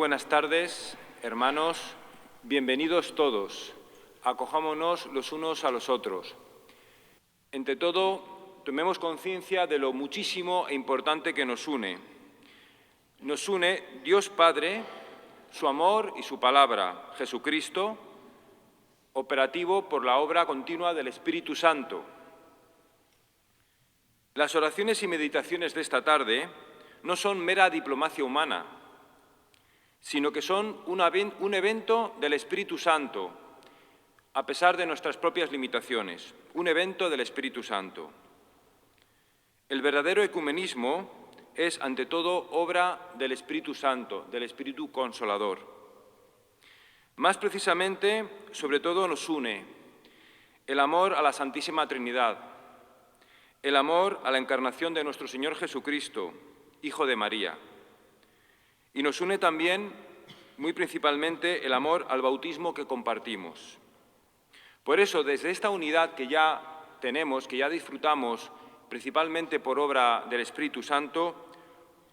buenas tardes, hermanos. Bienvenidos todos. Acojámonos los unos a los otros. Entre todo, tomemos conciencia de lo muchísimo e importante que nos une. Nos une Dios Padre, su amor y su palabra, Jesucristo, operativo por la obra continua del Espíritu Santo. Las oraciones y meditaciones de esta tarde no son mera diplomacia humana, sino que son un evento del Espíritu Santo, a pesar de nuestras propias limitaciones, un evento del Espíritu Santo. El verdadero ecumenismo es, ante todo, obra del Espíritu Santo, del Espíritu Consolador. Más precisamente, sobre todo, nos une el amor a la Santísima Trinidad, el amor a la encarnación de nuestro Señor Jesucristo, Hijo de María. Y nos une también, muy principalmente, el amor al bautismo que compartimos. Por eso, desde esta unidad que ya tenemos, que ya disfrutamos, principalmente por obra del Espíritu Santo,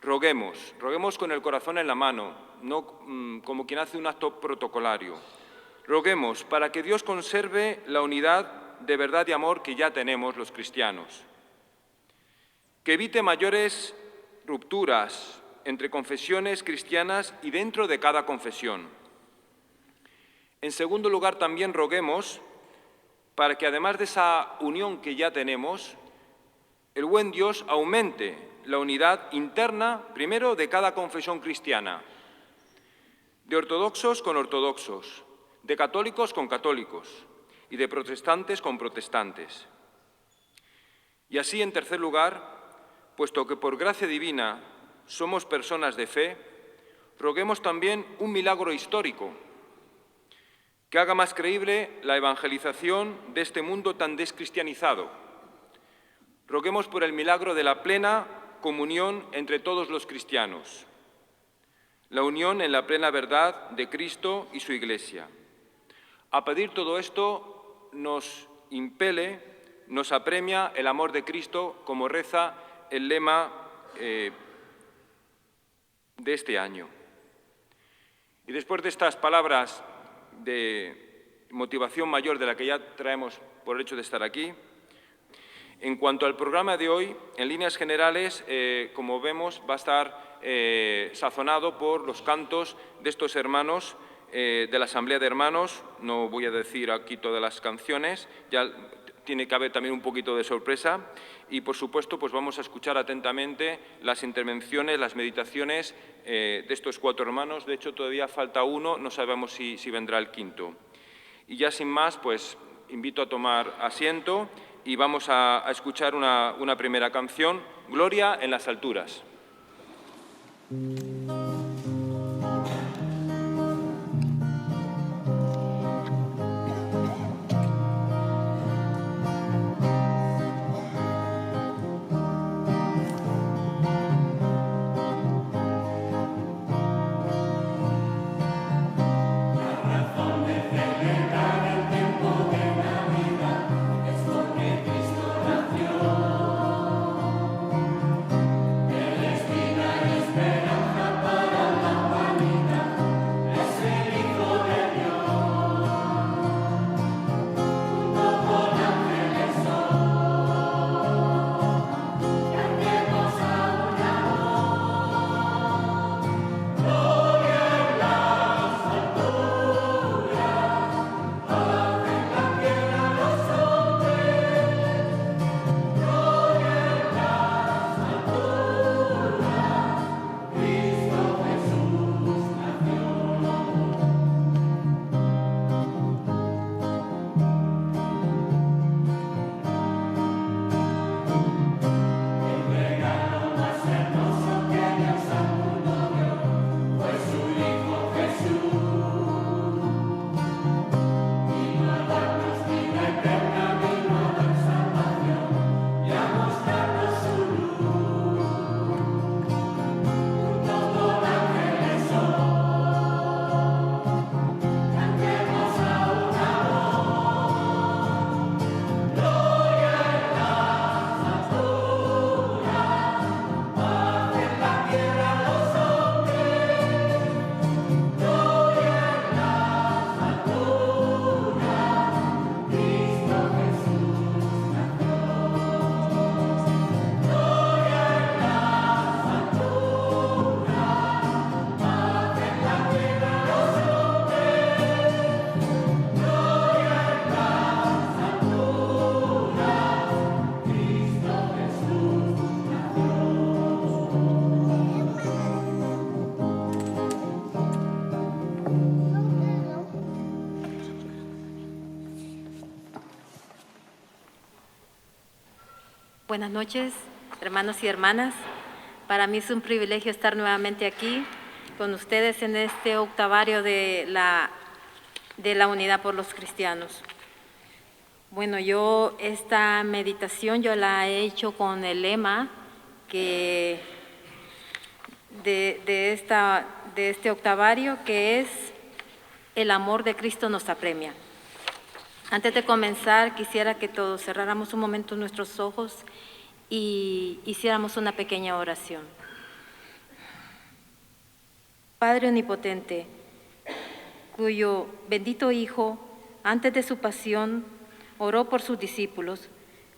roguemos con el corazón en la mano, no como quien hace un acto protocolario. Roguemos para que Dios conserve la unidad de verdad y amor que ya tenemos los cristianos. Que evite mayores rupturas entre confesiones cristianas y dentro de cada confesión. En segundo lugar, también roguemos para que, además de esa unión que ya tenemos, el buen Dios aumente la unidad interna, primero, de cada confesión cristiana, de ortodoxos con ortodoxos, de católicos con católicos y de protestantes con protestantes. Y así, en tercer lugar, puesto que por gracia divina somos personas de fe, roguemos también un milagro histórico que haga más creíble la evangelización de este mundo tan descristianizado. Roguemos por el milagro de la plena comunión entre todos los cristianos, la unión en la plena verdad de Cristo y su Iglesia. A pedir todo esto nos impele, nos apremia el amor de Cristo, como reza el lema de este año. Y después de estas palabras de motivación mayor de la que ya traemos por el hecho de estar aquí, en cuanto al programa de hoy, en líneas generales, como vemos, va a estar sazonado por los cantos de estos hermanos de la Asamblea de Hermanos. No voy a decir aquí todas las canciones, ya tiene que haber también un poquito de sorpresa. Y, por supuesto, pues vamos a escuchar atentamente las intervenciones, las meditaciones de estos cuatro hermanos. De hecho, todavía falta uno, no sabemos si vendrá el quinto. Y ya sin más, pues invito a tomar asiento y vamos a escuchar una primera canción, Gloria en las alturas. Esperanza para Buenas noches, hermanos y hermanas. Para mí es un privilegio estar nuevamente aquí con ustedes en este octavario de la Unidad por los Cristianos. Bueno, yo esta meditación yo la he hecho con el lema que de este octavario, que es el amor de Cristo nos apremia. Antes de comenzar, quisiera que todos cerráramos un momento nuestros ojos y hiciéramos una pequeña oración. Padre Omnipotente, cuyo bendito Hijo, antes de su pasión, oró por sus discípulos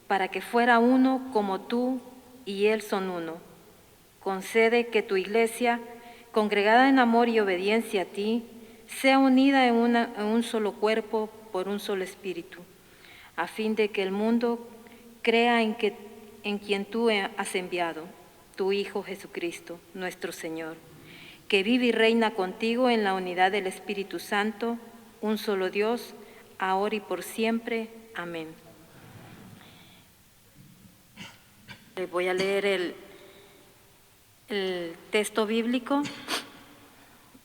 para que fuera uno como tú y Él son uno. Concede que tu Iglesia, congregada en amor y obediencia a ti, sea unida en un solo cuerpo por un solo espíritu, a fin de que el mundo crea en quien tú has enviado, tu Hijo Jesucristo, nuestro Señor, que vive y reina contigo en la unidad del Espíritu Santo, un solo Dios, ahora y por siempre. Amén. Les voy a leer el texto bíblico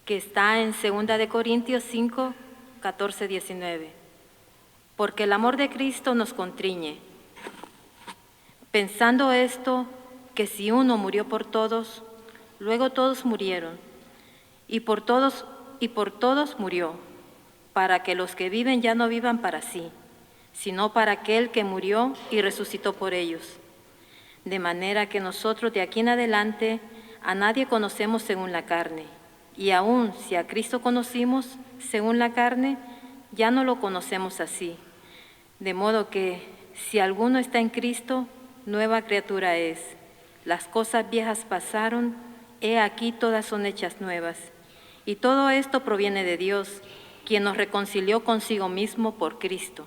que está en 2 Corintios 5, 14, 19. Porque el amor de Cristo nos constriñe, pensando esto, que si uno murió por todos, luego todos murieron, y por todos murió, para que los que viven ya no vivan para sí, sino para aquel que murió y resucitó por ellos. De manera que nosotros de aquí en adelante a nadie conocemos según la carne, y aun si a Cristo conocimos según la carne, ya no lo conocemos así. De modo que si alguno está en Cristo, nueva criatura es. Las cosas viejas pasaron, he aquí todas son hechas nuevas. Y todo esto proviene de Dios, quien nos reconcilió consigo mismo por Cristo,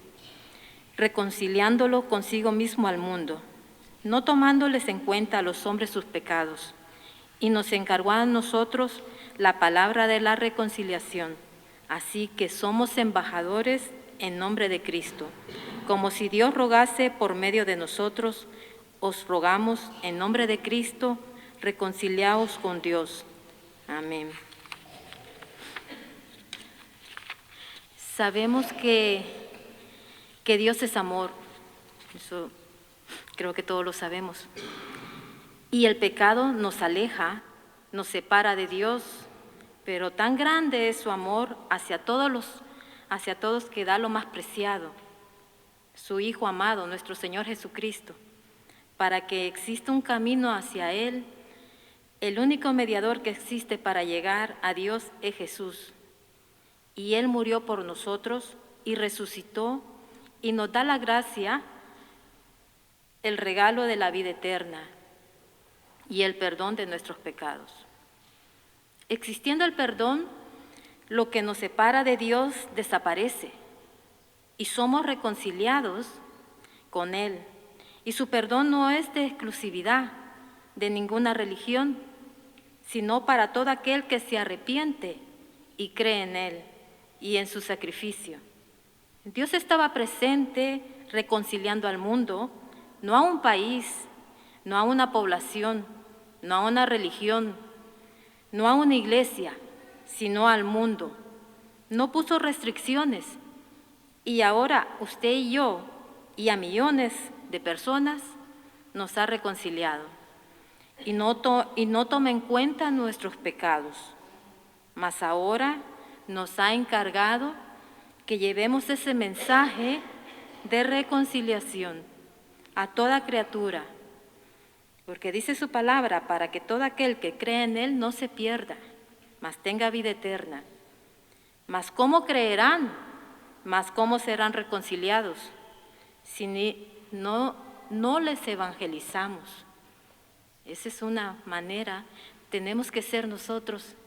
reconciliándolo consigo mismo al mundo, no tomándoles en cuenta a los hombres sus pecados, y nos encargó a nosotros la palabra de la reconciliación. Así que somos embajadores en nombre de Cristo. Como si Dios rogase por medio de nosotros, os rogamos en nombre de Cristo, reconciliaos con Dios. Amén. Sabemos que Dios es amor, eso creo que todos lo sabemos. Y el pecado nos aleja, nos separa de Dios, pero tan grande es su amor hacia todos que da lo más preciado, su Hijo amado, nuestro Señor Jesucristo, para que exista un camino hacia Él. El único mediador que existe para llegar a Dios es Jesús, y Él murió por nosotros y resucitó y nos da la gracia, el regalo de la vida eterna y el perdón de nuestros pecados. Existiendo el perdón, lo que nos separa de Dios desaparece y somos reconciliados con Él. Y su perdón no es de exclusividad de ninguna religión, sino para todo aquel que se arrepiente y cree en Él y en su sacrificio. Dios estaba presente reconciliando al mundo, no a un país, no a una población, no a una religión, no a una iglesia, sino al mundo. No puso restricciones. Y ahora usted y yo y a millones de personas nos ha reconciliado. Y no toma en cuenta nuestros pecados. Mas ahora nos ha encargado que llevemos ese mensaje de reconciliación a toda criatura. Porque dice su palabra, para que todo aquel que cree en Él no se pierda, mas tenga vida eterna. Mas ¿cómo creerán? Mas ¿cómo serán reconciliados? Si no les evangelizamos. Esa es una manera, tenemos que ser nosotros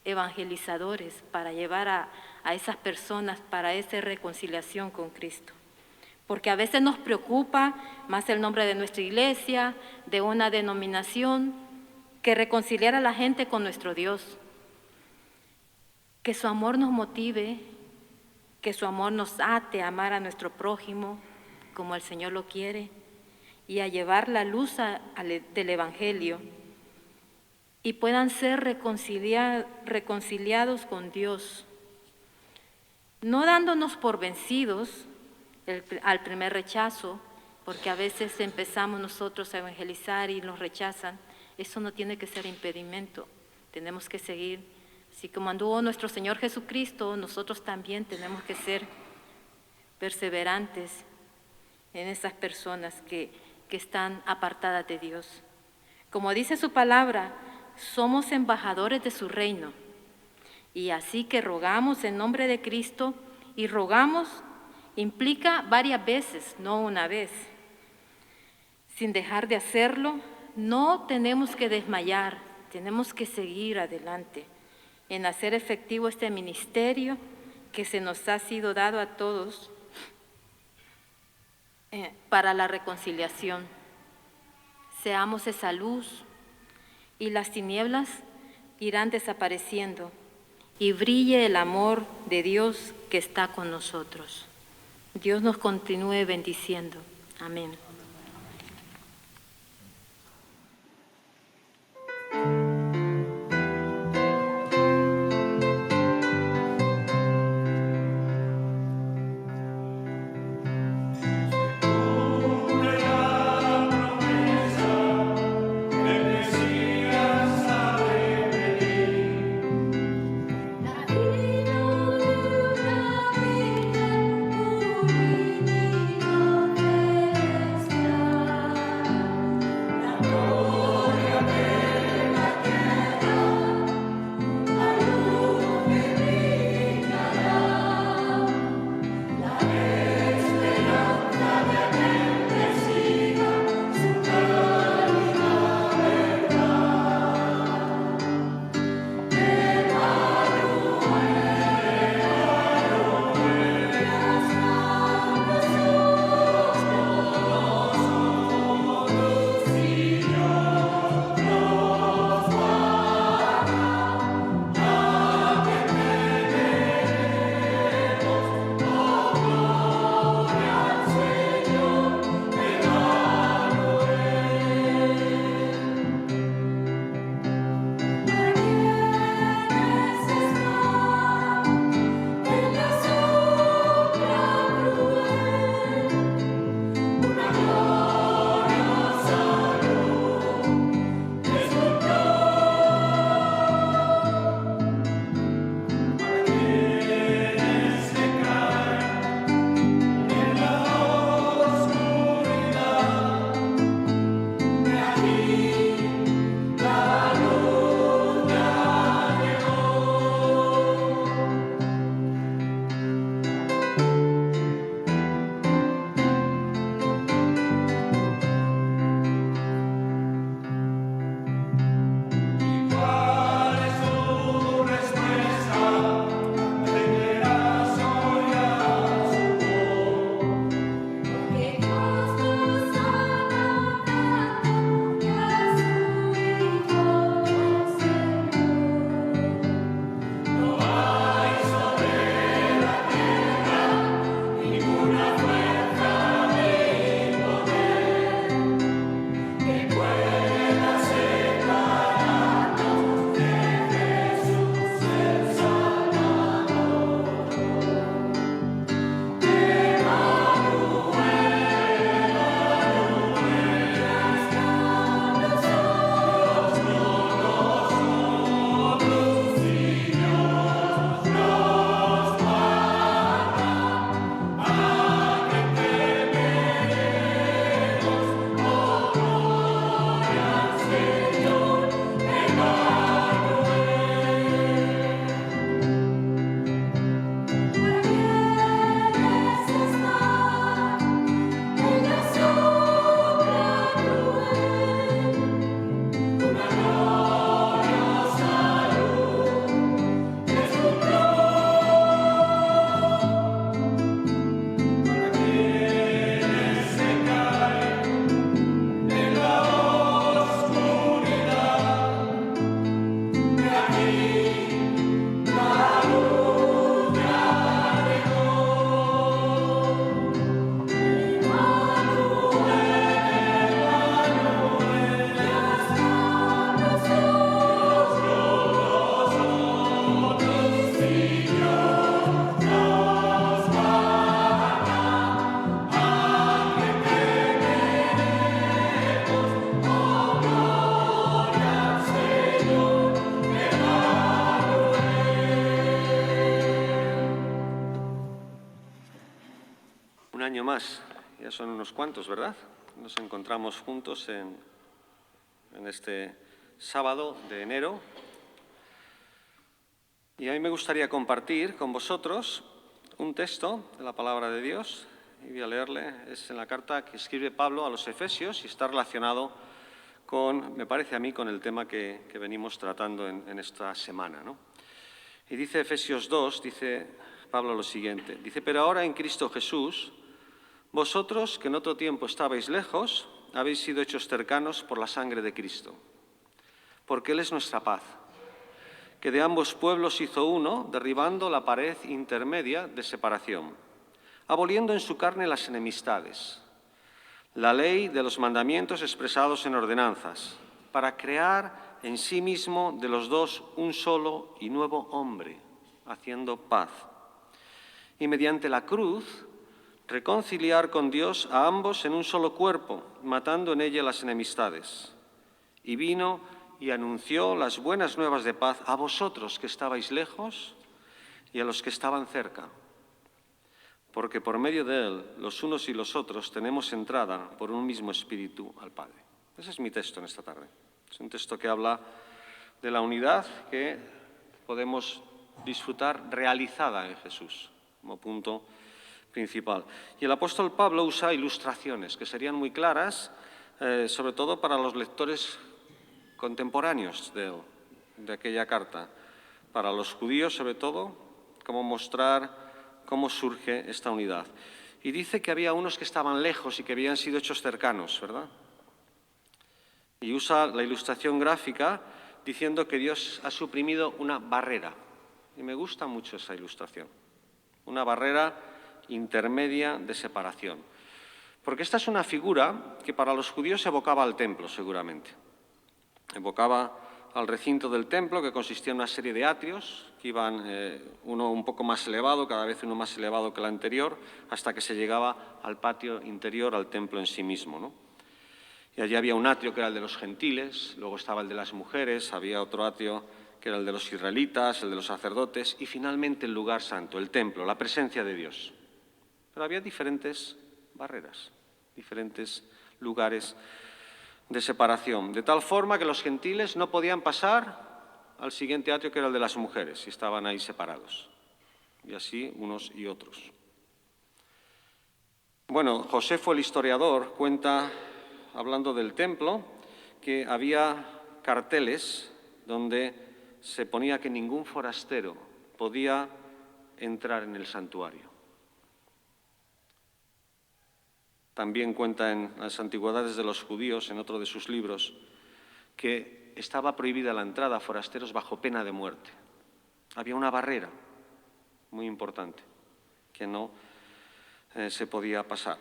evangelizadores para llevar a esas personas para esa reconciliación con Cristo. Porque a veces nos preocupa más el nombre de nuestra iglesia, de una denominación, que reconciliar a la gente con nuestro Dios. Que su amor nos motive, que su amor nos ate a amar a nuestro prójimo como el Señor lo quiere, y a llevar la luz del Evangelio y puedan ser reconciliados con Dios, no dándonos por vencidos al primer rechazo, porque a veces empezamos nosotros a evangelizar y nos rechazan. Eso no tiene que ser impedimento, tenemos que seguir. Así como anduvo nuestro Señor Jesucristo, nosotros también tenemos que ser perseverantes en esas personas que están apartadas de Dios. Como dice su palabra, somos embajadores de su reino. Y así que rogamos en nombre de Cristo, y rogamos implica varias veces, no una vez. Sin dejar de hacerlo, no tenemos que desmayar, tenemos que seguir adelante en hacer efectivo este ministerio que se nos ha sido dado a todos para la reconciliación. Seamos esa luz y las tinieblas irán desapareciendo y brille el amor de Dios que está con nosotros. Dios nos continúe bendiciendo. Amén. Un año más, ya son unos cuantos, ¿verdad? Nos encontramos juntos en este sábado de enero. Y a mí me gustaría compartir con vosotros un texto de la Palabra de Dios. Y voy a leerle, es en la carta que escribe Pablo a los Efesios y está relacionado con, me parece a mí, con el tema que venimos tratando en esta semana, ¿no? Y dice Efesios 2, dice Pablo lo siguiente, dice, pero ahora en Cristo Jesús, vosotros que en otro tiempo estabais lejos, habéis sido hechos cercanos por la sangre de Cristo, porque Él es nuestra paz, que de ambos pueblos hizo uno, derribando la pared intermedia de separación, aboliendo en su carne las enemistades, la ley de los mandamientos expresados en ordenanzas, para crear en sí mismo de los dos un solo y nuevo hombre, haciendo paz. Y mediante la cruz, reconciliar con Dios a ambos en un solo cuerpo, matando en ella las enemistades. Y vino y anunció las buenas nuevas de paz a vosotros que estabais lejos y a los que estaban cerca. Porque por medio de Él, los unos y los otros, tenemos entrada por un mismo espíritu al Padre. Ese es mi texto en esta tarde. Es un texto que habla de la unidad que podemos disfrutar realizada en Jesús, como punto principal. Y el apóstol Pablo usa ilustraciones que serían muy claras, sobre todo para los lectores contemporáneos de aquella carta. Para los judíos, sobre todo, cómo mostrar cómo surge esta unidad. Y dice que había unos que estaban lejos y que habían sido hechos cercanos, ¿verdad? Y usa la ilustración gráfica diciendo que Dios ha suprimido una barrera. Y me gusta mucho esa ilustración. Una barrera intermedia de separación. Porque esta es una figura que para los judíos evocaba al templo, seguramente. Evocaba al recinto del templo, que consistía en una serie de atrios, que iban uno un poco más elevado, cada vez uno más elevado que el anterior, hasta que se llegaba al patio interior, al templo en sí mismo, ¿no? Y allí había un atrio que era el de los gentiles, luego estaba el de las mujeres, había otro atrio que era el de los israelitas, el de los sacerdotes, y finalmente el lugar santo, el templo, la presencia de Dios. Pero había diferentes barreras, diferentes lugares de separación, de tal forma que los gentiles no podían pasar al siguiente atrio, que era el de las mujeres, y estaban ahí separados, y así unos y otros. Bueno, Josefo el historiador cuenta, hablando del templo, que había carteles donde se ponía que ningún forastero podía entrar en el santuario. También cuenta en las Antigüedades de los Judíos, en otro de sus libros, que estaba prohibida la entrada a forasteros bajo pena de muerte. Había una barrera muy importante que no se podía pasar.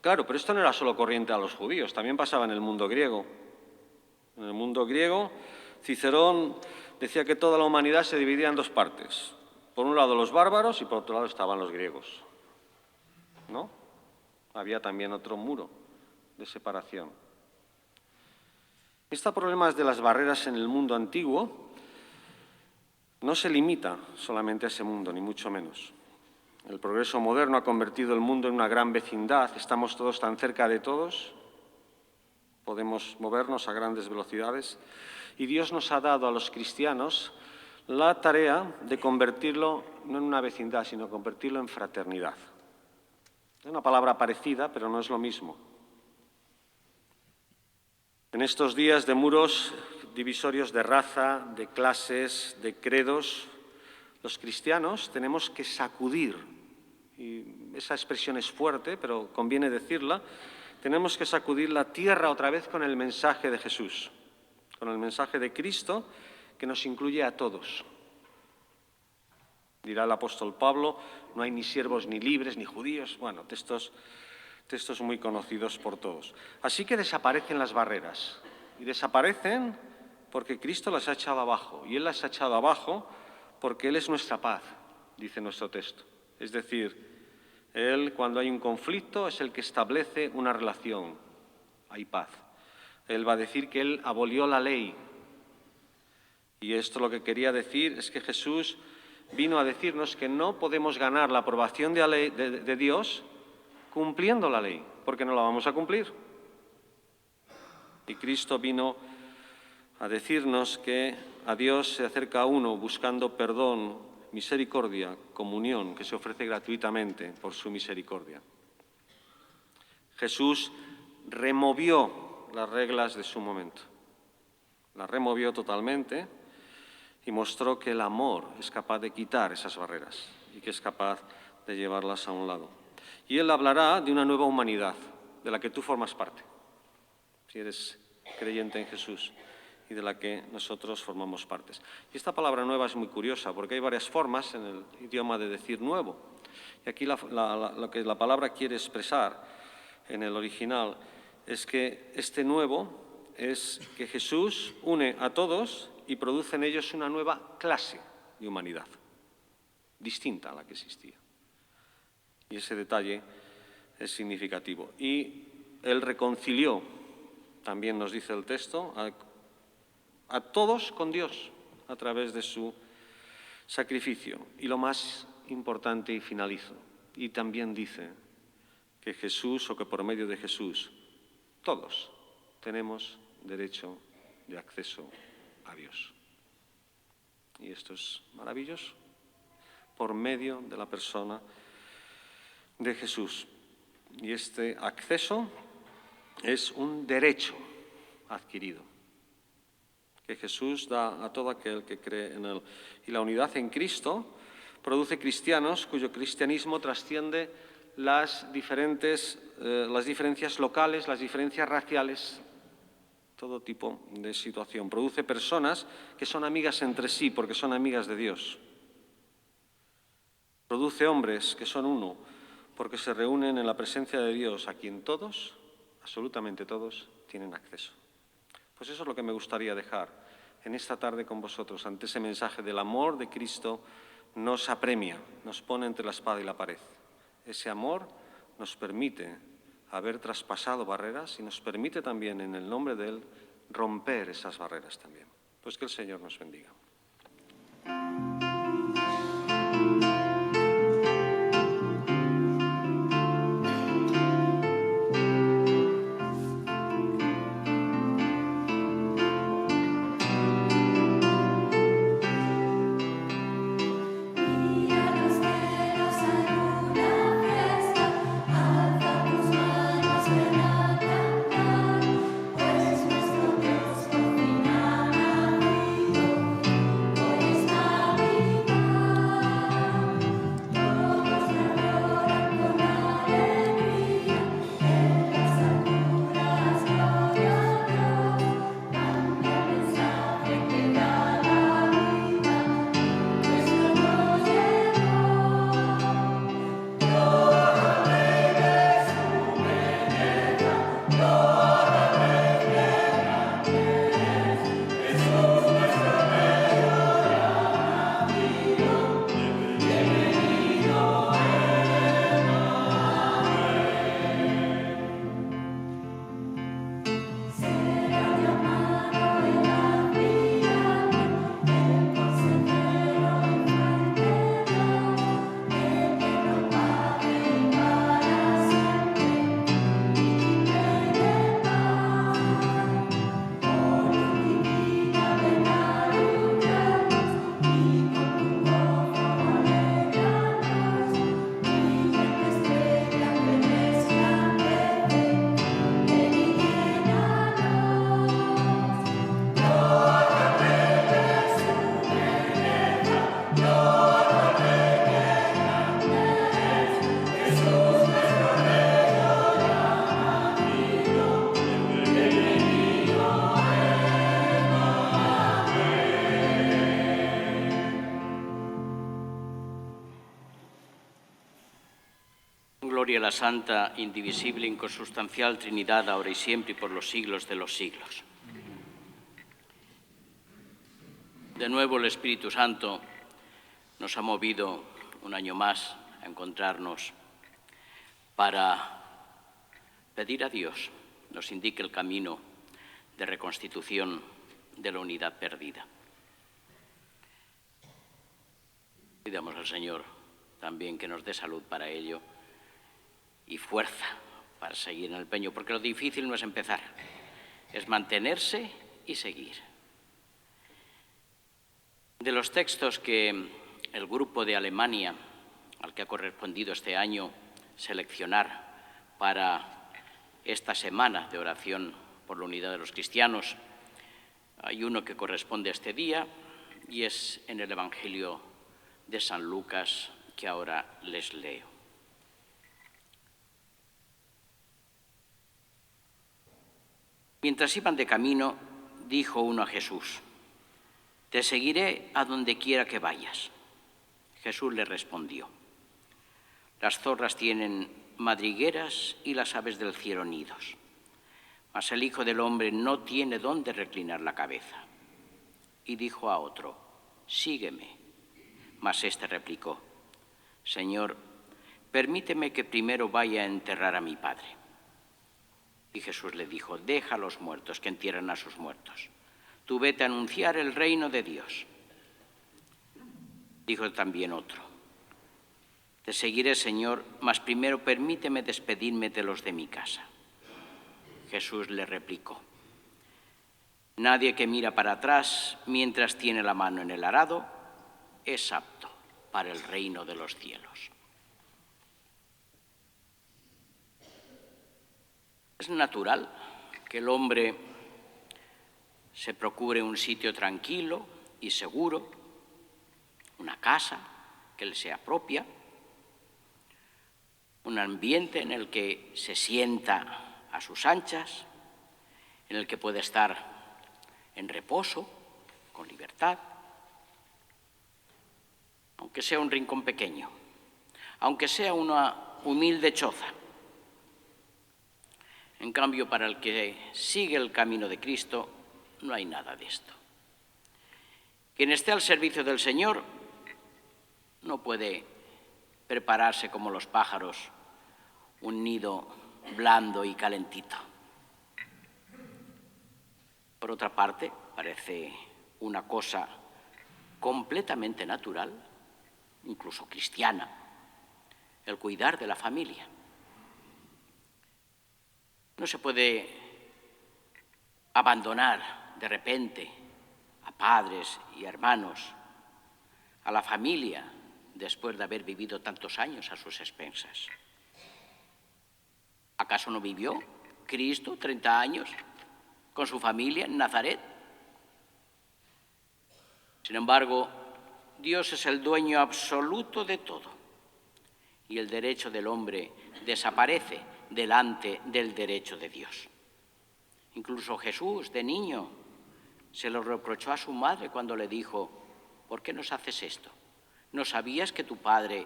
Claro, pero esto no era solo corriente a los judíos, también pasaba en el mundo griego. En el mundo griego, Cicerón decía que toda la humanidad se dividía en dos partes. Por un lado los bárbaros y por otro lado estaban los griegos, ¿no? Había también otro muro de separación. Este problema de las barreras en el mundo antiguo no se limita solamente a ese mundo, ni mucho menos. El progreso moderno ha convertido el mundo en una gran vecindad. Estamos todos tan cerca de todos, podemos movernos a grandes velocidades. Y Dios nos ha dado a los cristianos la tarea de convertirlo no en una vecindad, sino convertirlo en fraternidad. Es una palabra parecida, pero no es lo mismo. En estos días de muros divisorios de raza, de clases, de credos, los cristianos tenemos que sacudir, y esa expresión es fuerte, pero conviene decirla, tenemos que sacudir la tierra otra vez con el mensaje de Jesús, con el mensaje de Cristo que nos incluye a todos. Dirá el apóstol Pablo, no hay ni siervos ni libres ni judíos, bueno, textos muy conocidos por todos. Así que desaparecen las barreras, y desaparecen porque Cristo las ha echado abajo, y Él las ha echado abajo porque Él es nuestra paz, dice nuestro texto. Es decir, Él, cuando hay un conflicto, es el que establece una relación. Hay paz. Él va a decir que Él abolió la ley. Y esto lo que quería decir es que Jesús vino a decirnos que no podemos ganar la aprobación de Dios cumpliendo la ley, porque no la vamos a cumplir. Y Cristo vino a decirnos que a Dios se acerca uno buscando perdón, misericordia, comunión, que se ofrece gratuitamente por su misericordia. Jesús removió las reglas de su momento, las removió totalmente y mostró que el amor es capaz de quitar esas barreras y que es capaz de llevarlas a un lado. Y Él hablará de una nueva humanidad, de la que tú formas parte, si eres creyente en Jesús, y de la que nosotros formamos parte. Y esta palabra nueva es muy curiosa, porque hay varias formas en el idioma de decir nuevo. Y aquí lo que la palabra quiere expresar en el original es que este nuevo es que Jesús une a todos y produce en ellos una nueva clase de humanidad, distinta a la que existía. Y ese detalle es significativo. Y Él reconcilió, también nos dice el texto, a todos con Dios a través de su sacrificio. Y lo más importante, y finalizo, y también dice que Jesús, o que por medio de Jesús, todos tenemos derecho de acceso a Dios. Y esto es maravilloso, por medio de la persona de Jesús. Y este acceso es un derecho adquirido que Jesús da a todo aquel que cree en Él. Y la unidad en Cristo produce cristianos cuyo cristianismo trasciende las diferencias locales, las diferencias raciales, todo tipo de situación. Produce personas que son amigas entre sí porque son amigas de Dios. Produce hombres que son uno porque se reúnen en la presencia de Dios, a quien todos, absolutamente todos, tienen acceso. Pues eso es lo que me gustaría dejar en esta tarde con vosotros, ante ese mensaje del amor de Cristo nos apremia, nos pone entre la espada y la pared. Ese amor nos permite haber traspasado barreras y nos permite también, en el nombre de Él, romper esas barreras también. Pues que el Señor nos bendiga. Gloria a la Santa, indivisible, inconsustancial Trinidad, ahora y siempre y por los siglos de los siglos. De nuevo el Espíritu Santo nos ha movido un año más a encontrarnos para pedir a Dios nos indique el camino de reconstitución de la unidad perdida. Pidamos al Señor también que nos dé salud para ello y fuerza para seguir en el empeño, porque lo difícil no es empezar, es mantenerse y seguir. De los textos que el grupo de Alemania, al que ha correspondido este año seleccionar para esta semana de oración por la unidad de los cristianos, hay uno que corresponde a este día y es en el Evangelio de San Lucas, que ahora les leo. Mientras iban de camino, dijo uno a Jesús: «Te seguiré a donde quiera que vayas». Jesús le respondió: «Las zorras tienen madrigueras y las aves del cielo nidos, mas el Hijo del Hombre no tiene dónde reclinar la cabeza». Y dijo a otro: «Sígueme». Mas éste replicó: «Señor, permíteme que primero vaya a enterrar a mi padre». Y Jesús le dijo: «Deja a los muertos que entierren a sus muertos. Tú vete a anunciar el reino de Dios». Dijo también otro: «Te seguiré, Señor, mas primero permíteme despedirme de los de mi casa». Jesús le replicó: «Nadie que mira para atrás mientras tiene la mano en el arado es apto para el reino de los cielos». Es natural que el hombre se procure un sitio tranquilo y seguro, una casa que le sea propia, un ambiente en el que se sienta a sus anchas, en el que puede estar en reposo, con libertad, aunque sea un rincón pequeño, aunque sea una humilde choza. En cambio, para el que sigue el camino de Cristo, no hay nada de esto. Quien esté al servicio del Señor no puede prepararse como los pájaros un nido blando y calentito. Por otra parte, parece una cosa completamente natural, incluso cristiana, el cuidar de la familia. No se puede abandonar de repente a padres y hermanos, a la familia, después de haber vivido tantos años a sus expensas. ¿Acaso no vivió Cristo 30 años con su familia en Nazaret? Sin embargo, Dios es el dueño absoluto de todo y el derecho del hombre desaparece delante del derecho de Dios. Incluso Jesús, de niño, se lo reprochó a su madre cuando le dijo: «¿Por qué nos haces esto? ¿No sabías que tu padre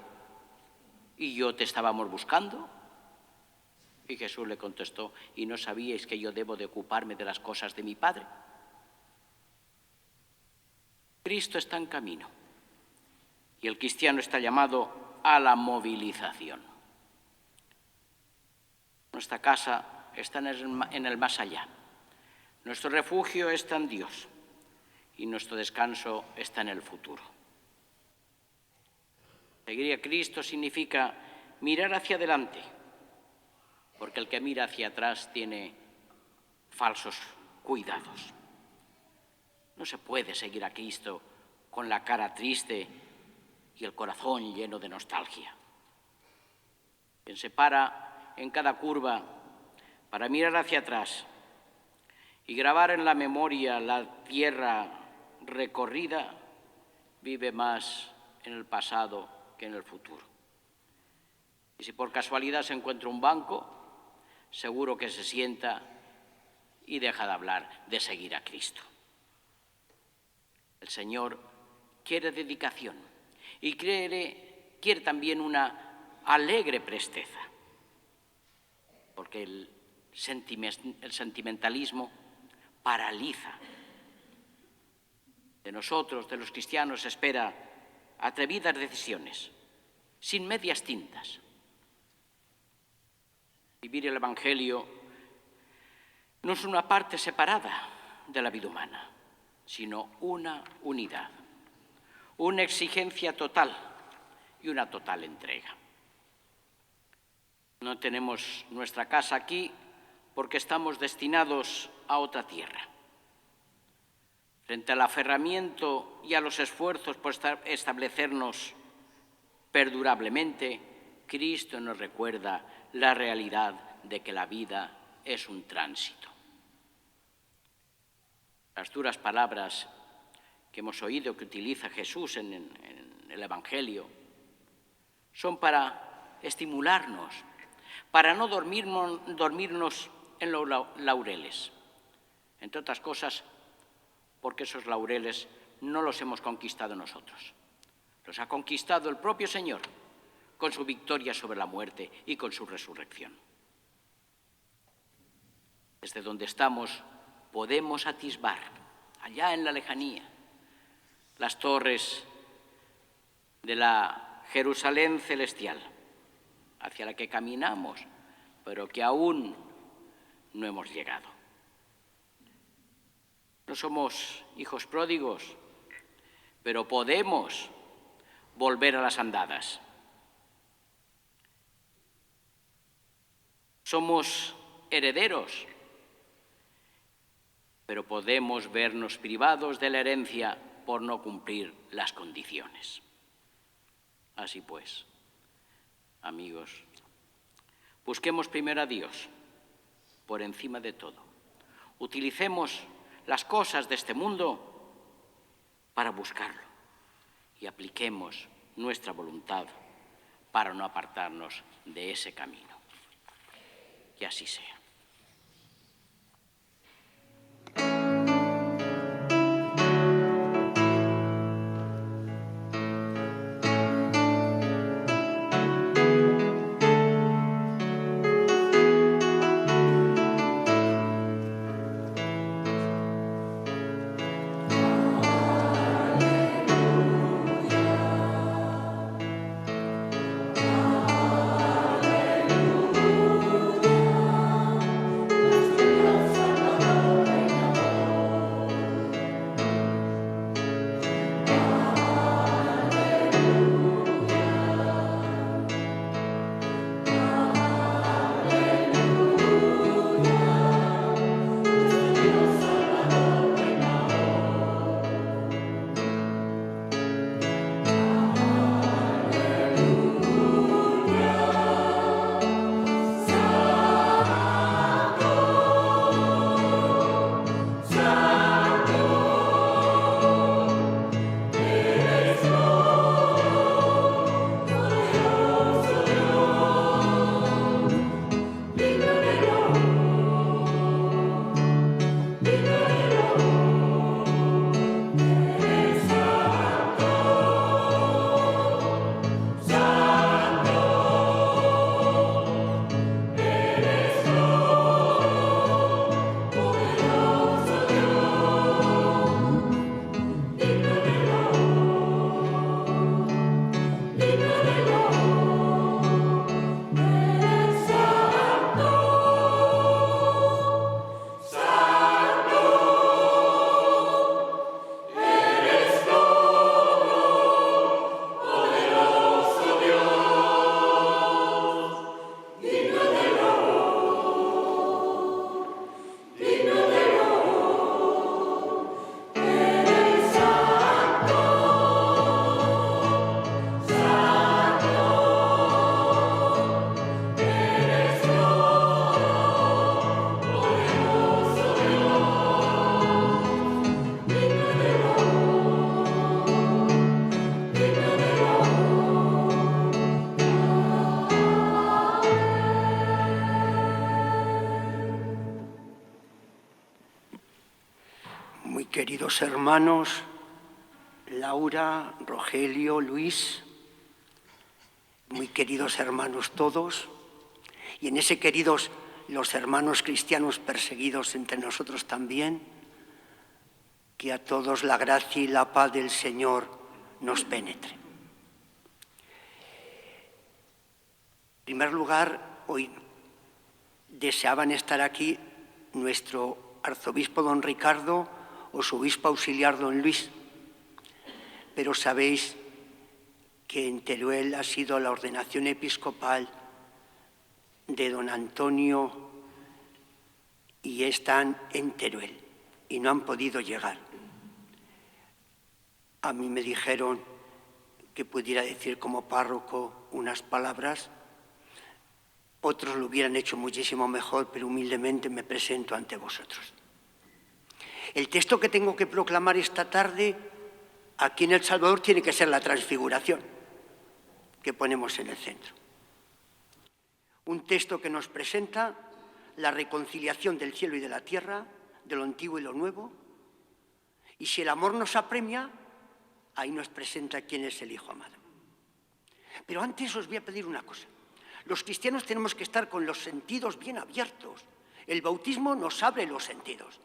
y yo te estábamos buscando?» Y Jesús le contestó: «¿Y no sabíais que yo debo de ocuparme de las cosas de mi Padre?». Cristo está en camino y el cristiano está llamado a la movilización. Nuestra casa está en el más allá. Nuestro refugio está en Dios y nuestro descanso está en el futuro. Seguir a Cristo significa mirar hacia adelante, porque el que mira hacia atrás tiene falsos cuidados. No se puede seguir a Cristo con la cara triste y el corazón lleno de nostalgia. Quien se para en cada curva para mirar hacia atrás y grabar en la memoria la tierra recorrida, vive más en el pasado que en el futuro. Y si por casualidad se encuentra un banco, seguro que se sienta y deja de hablar de seguir a Cristo. El Señor quiere dedicación y quiere también una alegre presteza, porque el sentimentalismo paraliza. De nosotros, de los cristianos, se espera atrevidas decisiones, sin medias tintas. Vivir el Evangelio no es una parte separada de la vida humana, sino una unidad, una exigencia total y una total entrega. No tenemos nuestra casa aquí porque estamos destinados a otra tierra. Frente al aferramiento y a los esfuerzos por establecernos perdurablemente, Cristo nos recuerda la realidad de que la vida es un tránsito. Las duras palabras que hemos oído que utiliza Jesús en el Evangelio son para estimularnos, para no dormirnos en los laureles. Entre otras cosas, porque esos laureles no los hemos conquistado nosotros. Los ha conquistado el propio Señor con su victoria sobre la muerte y con su resurrección. Desde donde estamos podemos atisbar, allá en la lejanía, las torres de la Jerusalén celestial, hacia la que caminamos, pero que aún no hemos llegado. No somos hijos pródigos, pero podemos volver a las andadas. Somos herederos, pero podemos vernos privados de la herencia por no cumplir las condiciones. Así pues, amigos, busquemos primero a Dios por encima de todo. Utilicemos las cosas de este mundo para buscarlo y apliquemos nuestra voluntad para no apartarnos de ese camino. Que así sea. Queridos hermanos, Laura, Rogelio, Luis, muy queridos hermanos todos, y en ese queridos los hermanos cristianos perseguidos entre nosotros también, que a todos la gracia y la paz del Señor nos penetre. En primer lugar, hoy deseaban estar aquí nuestro arzobispo don Ricardo o su obispo auxiliar don Luis, pero sabéis que en Teruel ha sido la ordenación episcopal de don Antonio y están en Teruel y no han podido llegar. A mí me dijeron que pudiera decir como párroco unas palabras. Otros lo hubieran hecho muchísimo mejor, pero humildemente me presento ante vosotros. El texto que tengo que proclamar esta tarde aquí en El Salvador tiene que ser la transfiguración que ponemos en el centro. Un texto que nos presenta la reconciliación del cielo y de la tierra, de lo antiguo y lo nuevo, y si el amor nos apremia, ahí nos presenta quién es el Hijo amado. Pero antes os voy a pedir una cosa. Los cristianos tenemos que estar con los sentidos bien abiertos. El bautismo nos abre los sentidos.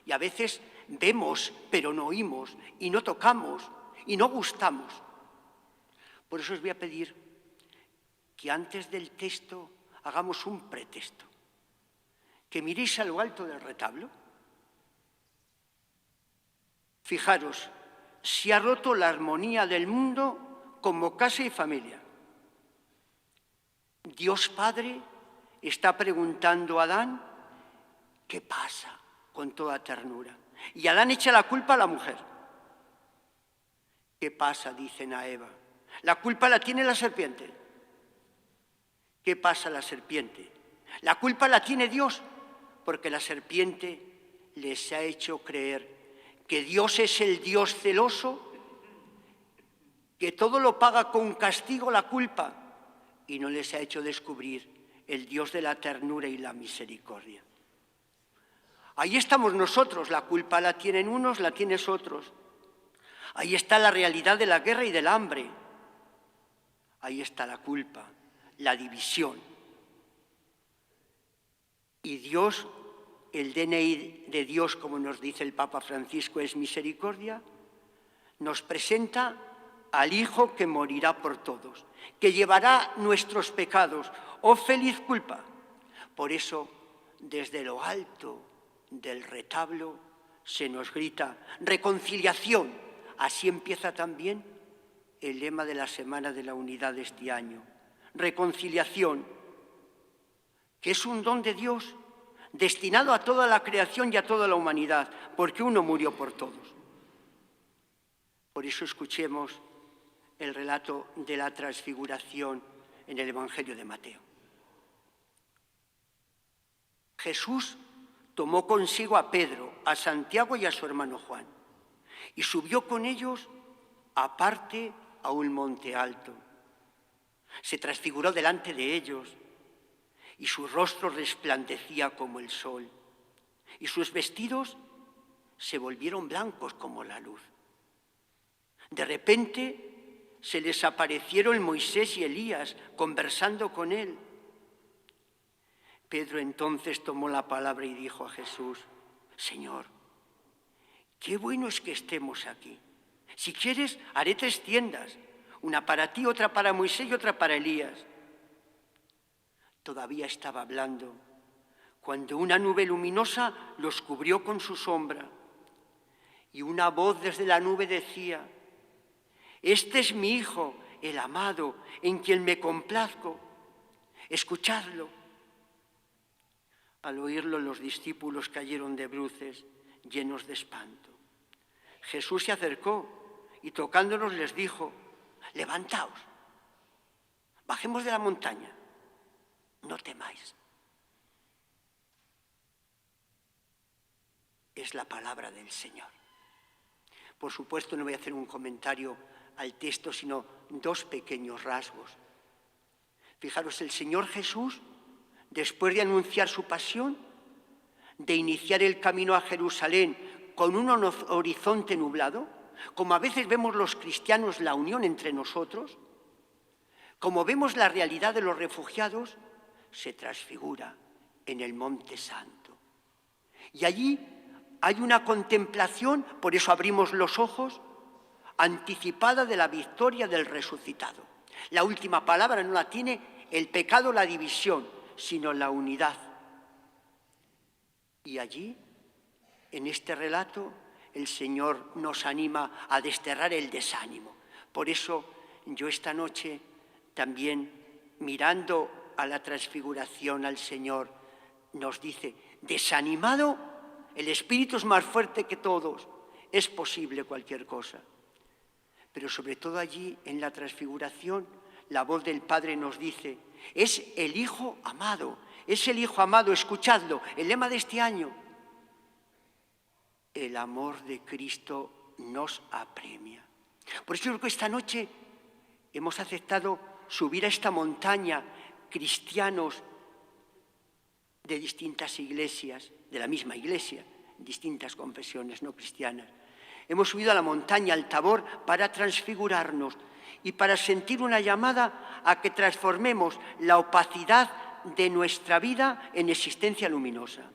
Y a veces vemos, pero no oímos, y no tocamos, y no gustamos. Por eso os voy a pedir que antes del texto hagamos un pretexto. Que miréis a lo alto del retablo. Fijaros, se ha roto la armonía del mundo como casa y familia. Dios Padre está preguntando a Adán, ¿qué pasa? Con toda ternura. Y Adán echa la culpa a la mujer. ¿Qué pasa? Dicen a Eva. La culpa la tiene la serpiente. ¿Qué pasa la serpiente? La culpa la tiene Dios, porque la serpiente les ha hecho creer que Dios es el Dios celoso, que todo lo paga con castigo la culpa, y no les ha hecho descubrir el Dios de la ternura y la misericordia. Ahí estamos nosotros, la culpa la tienen unos, la tienes otros. Ahí está la realidad de la guerra y del hambre. Ahí está la culpa, la división. Y Dios, el DNI de Dios, como nos dice el Papa Francisco, es misericordia, nos presenta al Hijo que morirá por todos, que llevará nuestros pecados. ¡Oh, feliz culpa! Por eso, desde lo alto del retablo se nos grita reconciliación. Así empieza también el lema de la Semana de la Unidad de este año. Reconciliación, que es un don de Dios destinado a toda la creación y a toda la humanidad, porque uno murió por todos. Por eso escuchemos el relato de la transfiguración en el Evangelio de Mateo. Jesús tomó consigo a Pedro, a Santiago y a su hermano Juan, y subió con ellos aparte a un monte alto. Se transfiguró delante de ellos, y su rostro resplandecía como el sol, y sus vestidos se volvieron blancos como la luz. De repente se les aparecieron Moisés y Elías conversando con él. Pedro entonces tomó la palabra y dijo a Jesús: Señor, qué bueno es que estemos aquí. Si quieres, haré 3 tiendas, una para ti, otra para Moisés y otra para Elías. Todavía estaba hablando cuando una nube luminosa los cubrió con su sombra, y una voz desde la nube decía: Este es mi Hijo, el amado, en quien me complazco. Escuchadlo. Al oírlo, los discípulos cayeron de bruces, llenos de espanto. Jesús se acercó y tocándonos les dijo: levantaos, bajemos de la montaña, no temáis. Es la palabra del Señor. Por supuesto, no voy a hacer un comentario al texto, sino 2 pequeños rasgos. Fijaros, el Señor Jesús, después de anunciar su pasión, de iniciar el camino a Jerusalén con un horizonte nublado, como a veces vemos los cristianos la unión entre nosotros, como vemos la realidad de los refugiados, se transfigura en el Monte Santo. Y allí hay una contemplación, por eso abrimos los ojos, anticipada de la victoria del resucitado. La última palabra no la tiene el pecado la división, sino la unidad. Y allí, en este relato, el Señor nos anima a desterrar el desánimo. Por eso yo esta noche también, mirando a la transfiguración, al Señor, nos dice, desanimado, el espíritu es más fuerte que todos, es posible cualquier cosa. Pero sobre todo allí, en la transfiguración, la voz del Padre nos dice, es el Hijo amado, escuchadlo, el lema de este año. El amor de Cristo nos apremia. Por eso yo creo que esta noche hemos aceptado subir a esta montaña cristianos de distintas iglesias, de la misma iglesia, distintas confesiones no cristianas. Hemos subido a la montaña, al Tabor, para transfigurarnos y para sentir una llamada a que transformemos la opacidad de nuestra vida en existencia luminosa.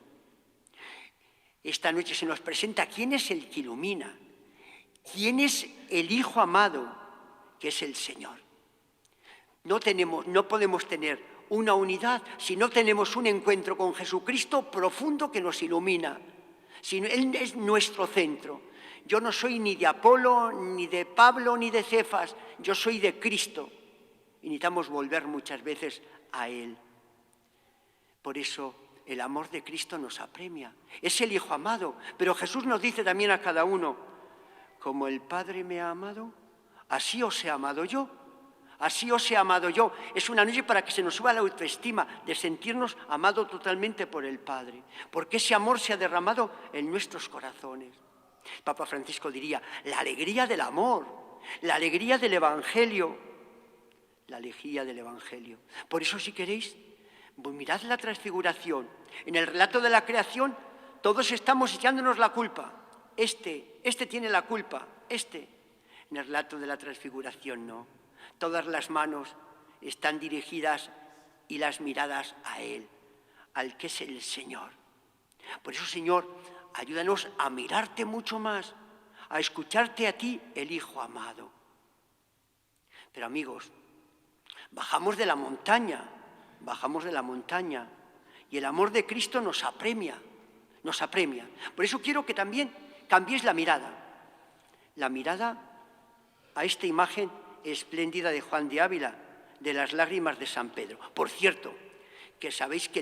Esta noche se nos presenta quién es el que ilumina, quién es el Hijo amado, que es el Señor. No podemos tener una unidad si no tenemos un encuentro con Jesucristo profundo que nos ilumina. Si Él es nuestro centro. Yo no soy ni de Apolo, ni de Pablo, ni de Cefas. Yo soy de Cristo. Y necesitamos volver muchas veces a Él. Por eso el amor de Cristo nos apremia. Es el Hijo amado. Pero Jesús nos dice también a cada uno, como el Padre me ha amado, así os he amado yo. Así os he amado yo. Es una noche para que se nos suba la autoestima de sentirnos amados totalmente por el Padre. Porque ese amor se ha derramado en nuestros corazones. Papa Francisco diría, la alegría del amor, la alegría del Evangelio, la alegría del Evangelio. Por eso, si queréis, mirad la transfiguración. En el relato de la creación, todos estamos echándonos la culpa. Este tiene la culpa, En el relato de la transfiguración, no. Todas las manos están dirigidas y las miradas a Él, al que es el Señor. Por eso, Señor, ayúdanos a mirarte mucho más, a escucharte a ti, el Hijo amado. Pero amigos, bajamos de la montaña y el amor de Cristo nos apremia. Por eso quiero que también cambiéis la mirada a esta imagen espléndida de Juan de Ávila, de las lágrimas de San Pedro. Por cierto, que sabéis que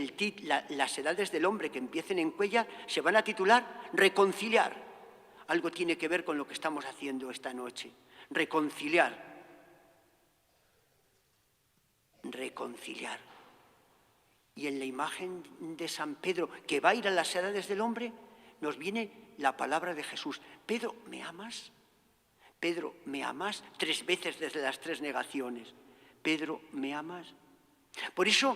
las edades del hombre que empiecen en Cuéllar se van a titular Reconciliar. Algo tiene que ver con lo que estamos haciendo esta noche. Reconciliar. Y en la imagen de San Pedro, que va a ir a las edades del hombre, nos viene la palabra de Jesús. Pedro, ¿me amas? Pedro, ¿me amas? 3 veces desde las 3 negaciones. Pedro, ¿me amas? Por eso,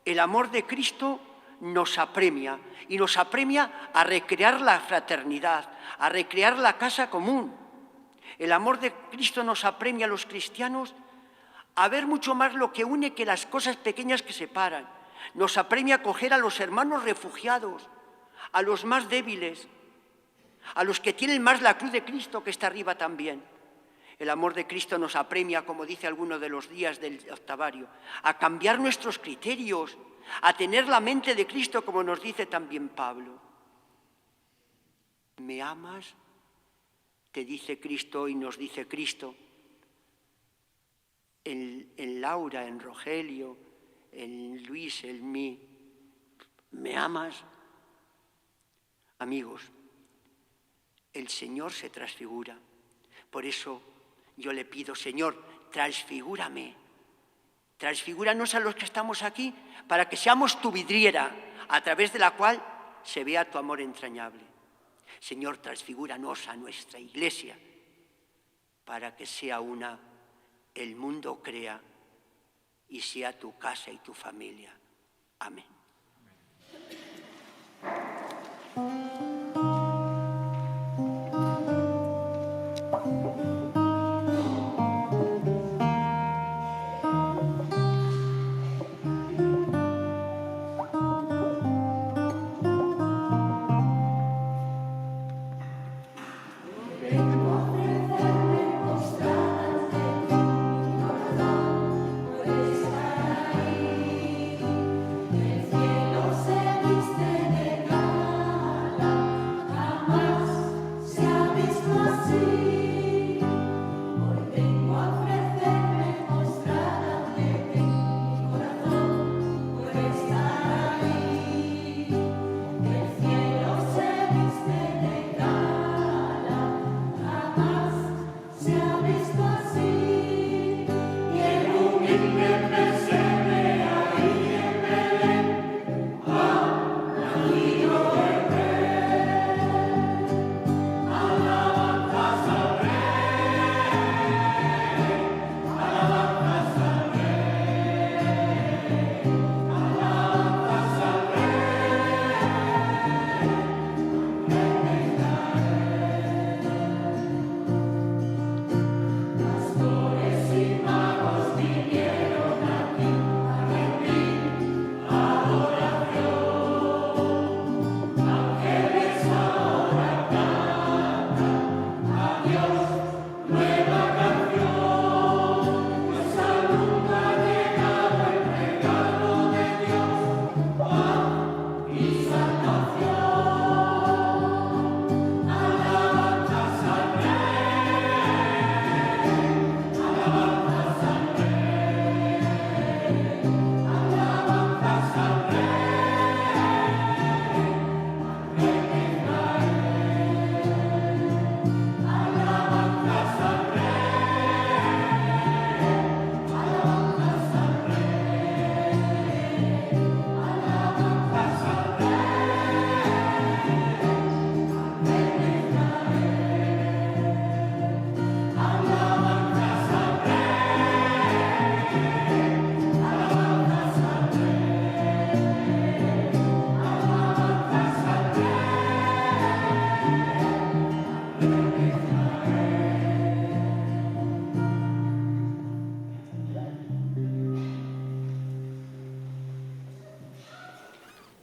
el amor de Cristo nos apremia, y nos apremia a recrear la fraternidad, a recrear la casa común. El amor de Cristo nos apremia a los cristianos a ver mucho más lo que une que las cosas pequeñas que separan. Nos apremia a acoger a los hermanos refugiados, a los más débiles, a los que tienen más la cruz de Cristo, que está arriba también. El amor de Cristo nos apremia, como dice alguno de los días del octavario, a cambiar nuestros criterios, a tener la mente de Cristo, como nos dice también Pablo. ¿Me amas? Te dice Cristo y nos dice Cristo. En Laura, en Rogelio, en Luis, en mí. ¿Me amas? Amigos, el Señor se transfigura. Por eso yo le pido, Señor, transfigúrame. Transfigúranos a los que estamos aquí para que seamos tu vidriera, a través de la cual se vea tu amor entrañable. Señor, transfigúranos a nuestra Iglesia para que sea una, el mundo crea y sea tu casa y tu familia. Amén.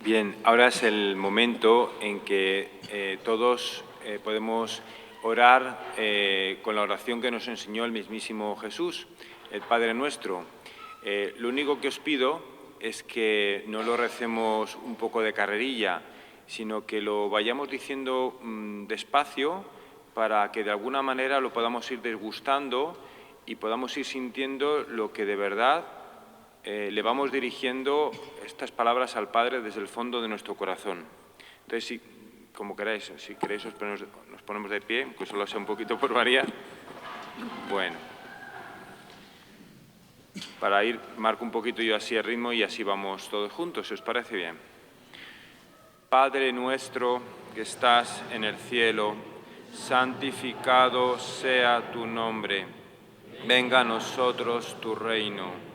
Bien, ahora es el momento en que todos podemos orar con la oración que nos enseñó el mismísimo Jesús, el Padre Nuestro. Lo único que os pido es que no lo recemos un poco de carrerilla, sino que lo vayamos diciendo despacio para que de alguna manera lo podamos ir desgustando y podamos ir sintiendo lo que de verdad le vamos dirigiendo estas palabras al Padre desde el fondo de nuestro corazón. Entonces, como queráis, si queréis nos ponemos de pie, aunque solo sea un poquito por variar. Bueno, para ir, marco un poquito yo así el ritmo y así vamos todos juntos, si os parece bien. Padre nuestro que estás en el cielo, santificado sea tu nombre. Venga a nosotros tu reino.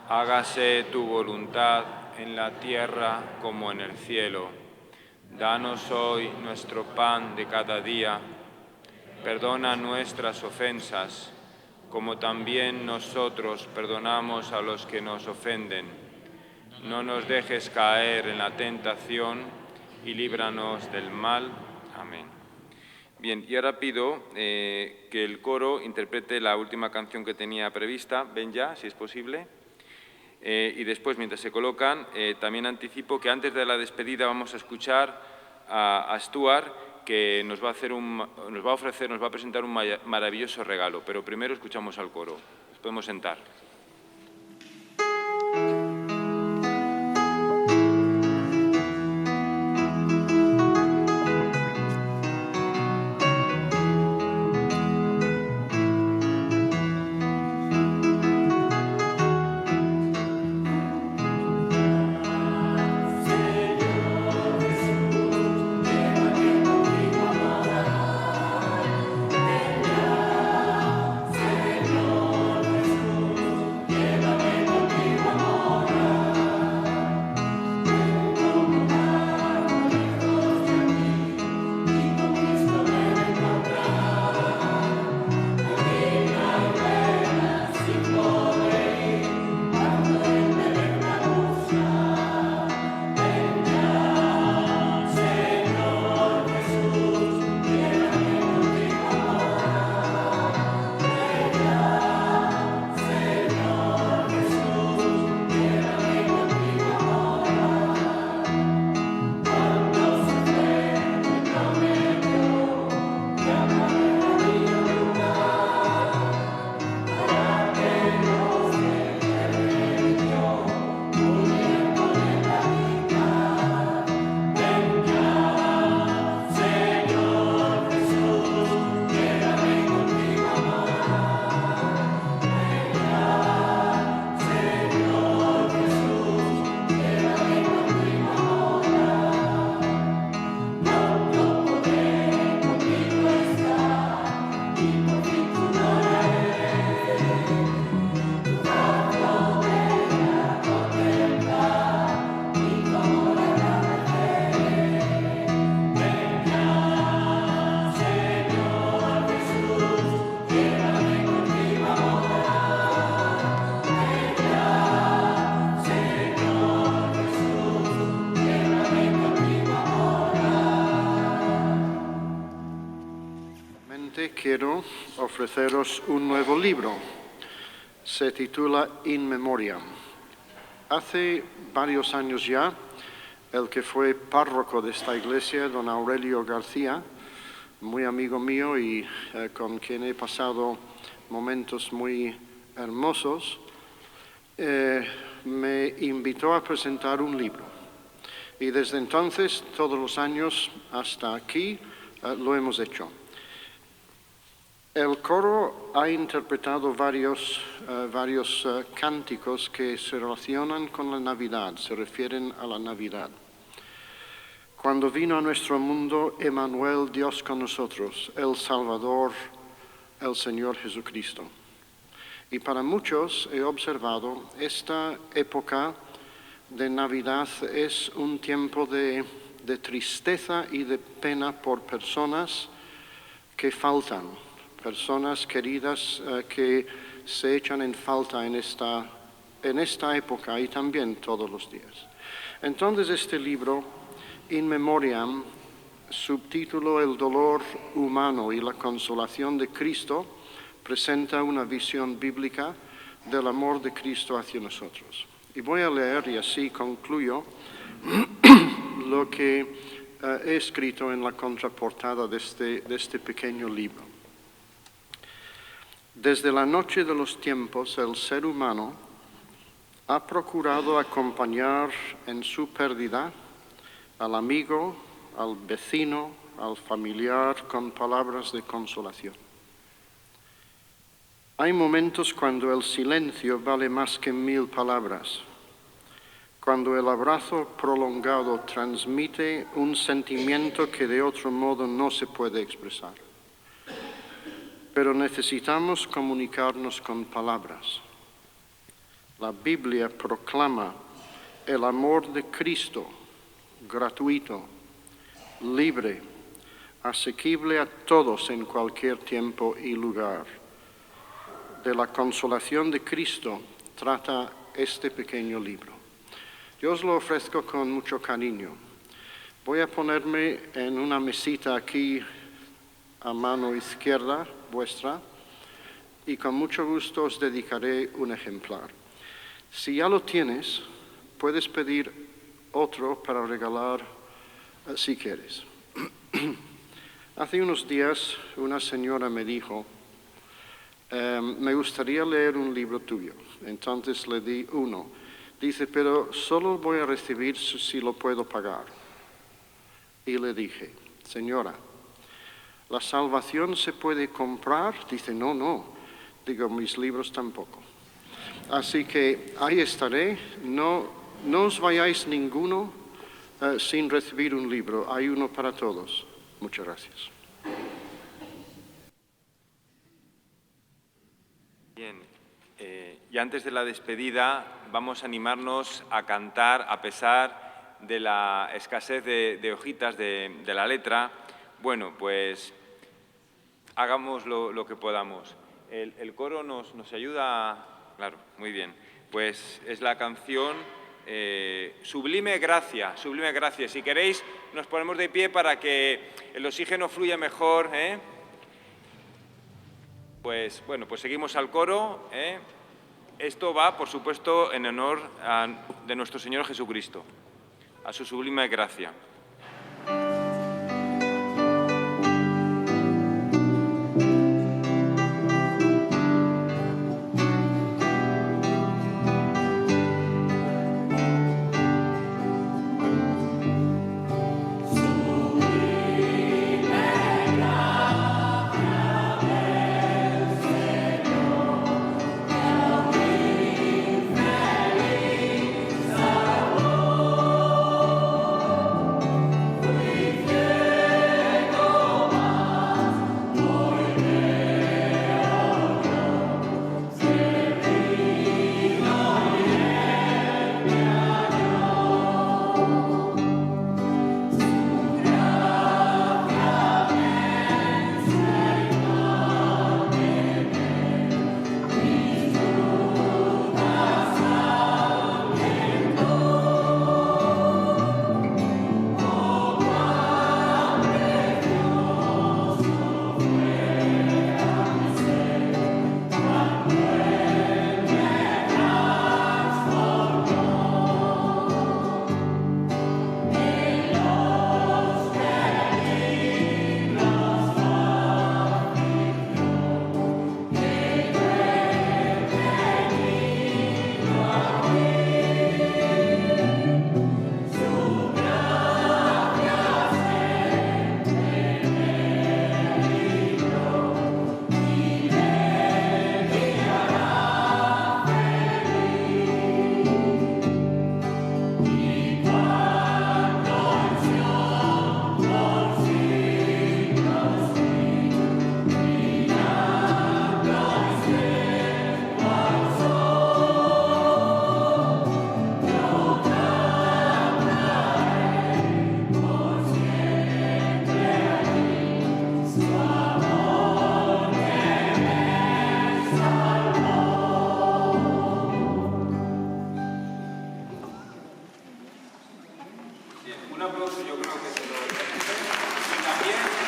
Hágase tu voluntad en la tierra como en el cielo. Danos hoy nuestro pan de cada día. Perdona nuestras ofensas, como también nosotros perdonamos a los que nos ofenden. No nos dejes caer en la tentación y líbranos del mal. Amén. Bien, y ahora pido que el coro interprete la última canción que tenía prevista. Ven ya, si es posible. Y después, mientras se colocan, también anticipo que antes de la despedida vamos a escuchar a Stuart, que nos va a presentar un maravilloso regalo. Pero primero escuchamos al coro. Nos podemos sentar. Quiero ofreceros un nuevo libro. Se titula In Memoriam. Hace varios años ya, el que fue párroco de esta iglesia, don Aurelio García, muy amigo mío y con quien he pasado momentos muy hermosos, me invitó a presentar un libro. Y desde entonces, todos los años hasta aquí, lo hemos hecho. El coro ha interpretado varios cánticos que se relacionan con la Navidad, se refieren a la Navidad. Cuando vino a nuestro mundo Emmanuel, Dios con nosotros, el Salvador, el Señor Jesucristo. Y para muchos he observado, esta época de Navidad es un tiempo de tristeza y de pena por personas que faltan, personas queridas que se echan en falta en esta época y también todos los días. Entonces este libro, In Memoriam, subtítulo El dolor humano y la consolación de Cristo, presenta una visión bíblica del amor de Cristo hacia nosotros. Y voy a leer, y así concluyo, lo que he escrito en la contraportada de este pequeño libro. Desde la noche de los tiempos, el ser humano ha procurado acompañar en su pérdida al amigo, al vecino, al familiar con palabras de consolación. Hay momentos cuando el silencio vale más que 1000 palabras, cuando el abrazo prolongado transmite un sentimiento que de otro modo no se puede expresar. Pero necesitamos comunicarnos con palabras. La Biblia proclama el amor de Cristo, gratuito, libre, asequible a todos en cualquier tiempo y lugar. De la consolación de Cristo trata este pequeño libro. Yo os lo ofrezco con mucho cariño. Voy a ponerme en una mesita aquí a mano izquierda vuestra y con mucho gusto os dedicaré un ejemplar. Si ya lo tienes, puedes pedir otro para regalar si quieres. Hace unos días una señora me dijo, me gustaría leer un libro tuyo. Entonces le di uno. Dice, pero solo voy a recibir si lo puedo pagar. Y le dije, señora, ¿la salvación se puede comprar? Dice, no. Digo, mis libros tampoco. Así que ahí estaré. No os vayáis ninguno sin recibir un libro. Hay uno para todos. Muchas gracias. Bien, y antes de la despedida vamos a animarnos a cantar a pesar de la escasez de hojitas de la letra. Bueno, pues hagamos lo que podamos. El coro nos ayuda, claro, muy bien. Pues es la canción Sublime Gracia, Sublime Gracia. Si queréis, nos ponemos de pie para que el oxígeno fluya mejor, ¿eh? Pues bueno, pues seguimos al coro, ¿eh? Esto va, por supuesto, en honor de nuestro Señor Jesucristo, a su sublime gracia. Un aplauso yo creo que se lo merece. Y también